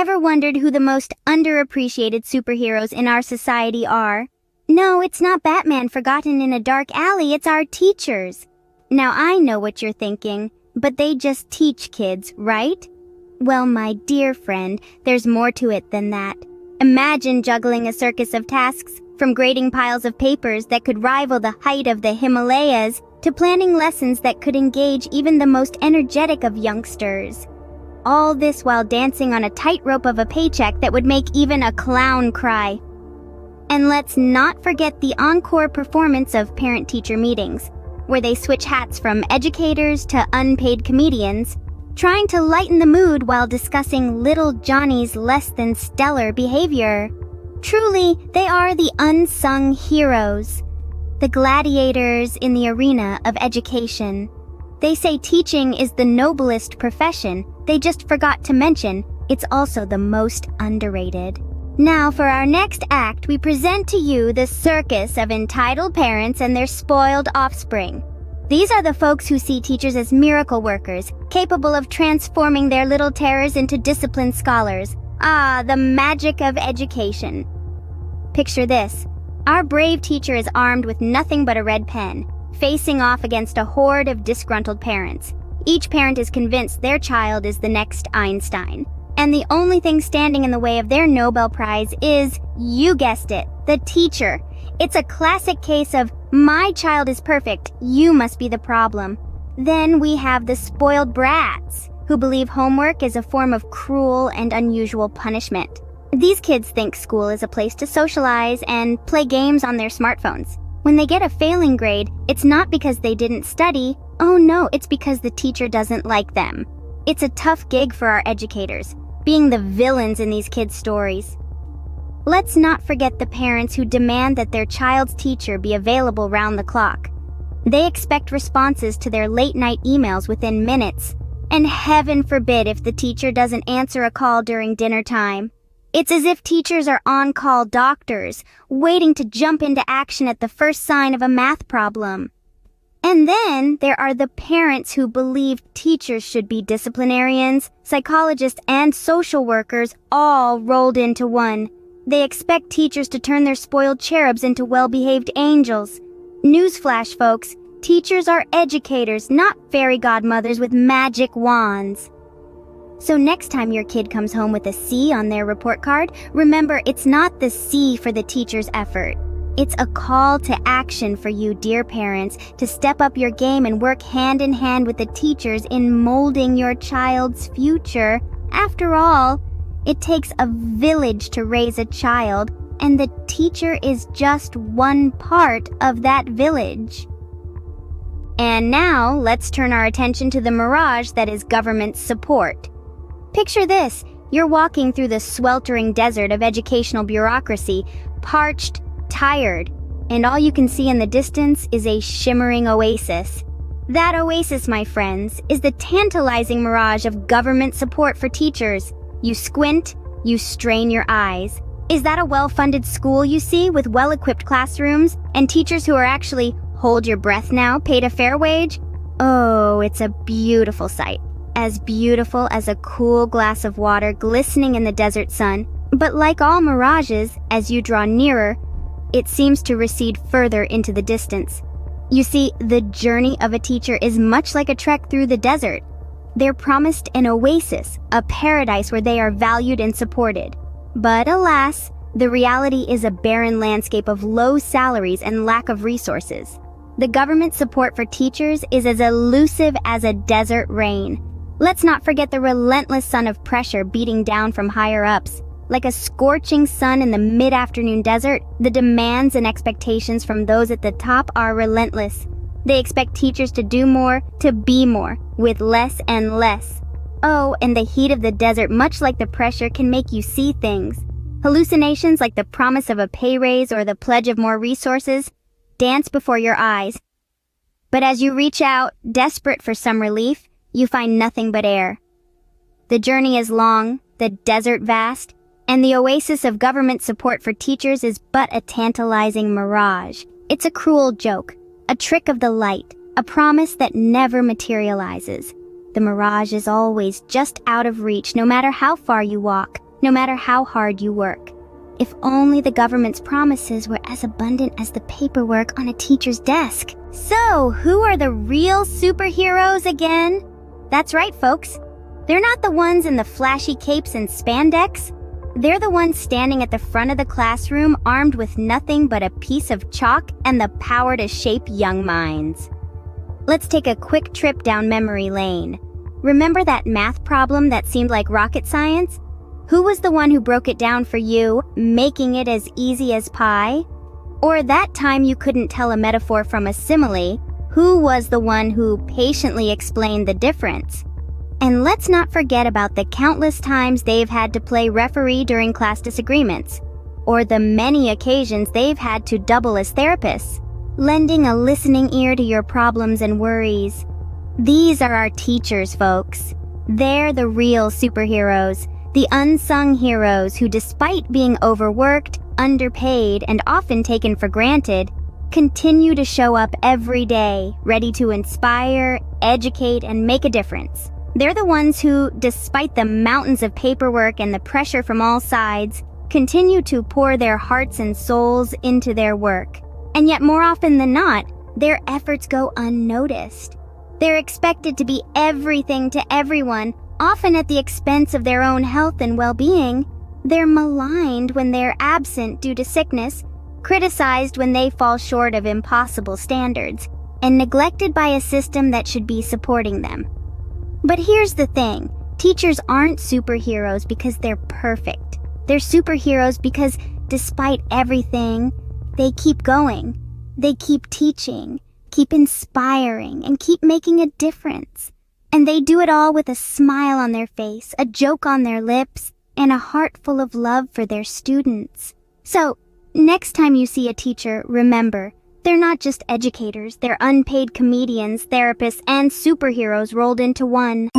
Ever wondered who the most underappreciated superheroes in our society are? No, it's not Batman forgotten in a dark alley, it's our teachers. Now I know what you're thinking, but they just teach kids, right? Well, my dear friend, there's more to it than that. Imagine juggling a circus of tasks, from grading piles of papers that could rival the height of the Himalayas, to planning lessons that could engage even the most energetic of youngsters. All this while dancing on a tightrope of a paycheck that would make even a clown cry. And let's not forget the encore performance of parent-teacher meetings, where they switch hats from educators to unpaid comedians, trying to lighten the mood while discussing little Johnny's less than stellar behavior. Truly, they are the unsung heroes, the gladiators in the arena of education. They say teaching is the noblest profession. They just forgot to mention it's also the most underrated. Now for our next act, we present to you the circus of entitled parents and their spoiled offspring. These are the folks who see teachers as miracle workers, capable of transforming their little terrors into disciplined scholars. Ah, the magic of education. Picture this. Our brave teacher is armed with nothing but a red pen, facing off against a horde of disgruntled parents. Each parent is convinced their child is the next Einstein. And the only thing standing in the way of their Nobel Prize is, you guessed it, the teacher. It's a classic case of, my child is perfect, you must be the problem. Then we have the spoiled brats, who believe homework is a form of cruel and unusual punishment. These kids think school is a place to socialize and play games on their smartphones. When they get a failing grade, it's not because they didn't study. Oh no, it's because the teacher doesn't like them. It's a tough gig for our educators, being the villains in these kids' stories. Let's not forget the parents who demand that their child's teacher be available round the clock. They expect responses to their late-night emails within minutes, and heaven forbid if the teacher doesn't answer a call during dinner time. It's as if teachers are on-call doctors, waiting to jump into action at the first sign of a math problem. And then there are the parents who believe teachers should be disciplinarians, psychologists, and social workers all rolled into one. They expect teachers to turn their spoiled cherubs into well-behaved angels. Newsflash, folks, teachers are educators, not fairy godmothers with magic wands. So next time your kid comes home with a C on their report card, remember it's not the C for the teacher's effort. It's a call to action for you, dear parents, to step up your game and work hand in hand with the teachers in molding your child's future. After all, it takes a village to raise a child, and the teacher is just one part of that village. And now, let's turn our attention to the mirage that is government support. Picture this, you're walking through the sweltering desert of educational bureaucracy, parched, tired, and all you can see in the distance is a shimmering oasis. That oasis, my friends, is the tantalizing mirage of government support for teachers. You squint, you strain your eyes. Is that a well-funded school you see with well-equipped classrooms and teachers who are actually, hold your breath now, paid a fair wage? Oh, it's a beautiful sight. As beautiful as a cool glass of water glistening in the desert sun. But like all mirages, as you draw nearer, it seems to recede further into the distance. You see, the journey of a teacher is much like a trek through the desert. They're promised an oasis, a paradise where they are valued and supported. But alas, the reality is a barren landscape of low salaries and lack of resources. The government support for teachers is as elusive as a desert rain. Let's not forget the relentless sun of pressure beating down from higher ups. Like a scorching sun in the mid-afternoon desert, the demands and expectations from those at the top are relentless. They expect teachers to do more, to be more, with less and less. Oh, and the heat of the desert, much like the pressure, can make you see things. Hallucinations like the promise of a pay raise or the pledge of more resources dance before your eyes. But as you reach out, desperate for some relief, you find nothing but air. The journey is long, the desert vast, and the oasis of government support for teachers is but a tantalizing mirage. It's a cruel joke, a trick of the light, a promise that never materializes. The mirage is always just out of reach, no matter how far you walk, no matter how hard you work. If only the government's promises were as abundant as the paperwork on a teacher's desk. So, who are the real superheroes again? That's right, folks. They're not the ones in the flashy capes and spandex. They're the ones standing at the front of the classroom armed with nothing but a piece of chalk and the power to shape young minds. Let's take a quick trip down memory lane. Remember that math problem that seemed like rocket science? Who was the one who broke it down for you, making it as easy as pie? Or that time you couldn't tell a metaphor from a simile, who was the one who patiently explained the difference? And let's not forget about the countless times they've had to play referee during class disagreements, or the many occasions they've had to double as therapists, lending a listening ear to your problems and worries. These are our teachers, folks. They're the real superheroes, the unsung heroes who, despite being overworked, underpaid, and often taken for granted, continue to show up every day, ready to inspire, educate, and make a difference. They're the ones who, despite the mountains of paperwork and the pressure from all sides, continue to pour their hearts and souls into their work. And yet more often than not, their efforts go unnoticed. They're expected to be everything to everyone, often at the expense of their own health and well-being. They're maligned when they're absent due to sickness, criticized when they fall short of impossible standards, and neglected by a system that should be supporting them. But here's the thing, teachers aren't superheroes because they're perfect. They're superheroes because, despite everything, they keep going. They keep teaching, keep inspiring, and keep making a difference. And they do it all with a smile on their face, a joke on their lips, and a heart full of love for their students. So, next time you see a teacher, remember, they're not just educators, they're unpaid comedians, therapists, and superheroes rolled into one.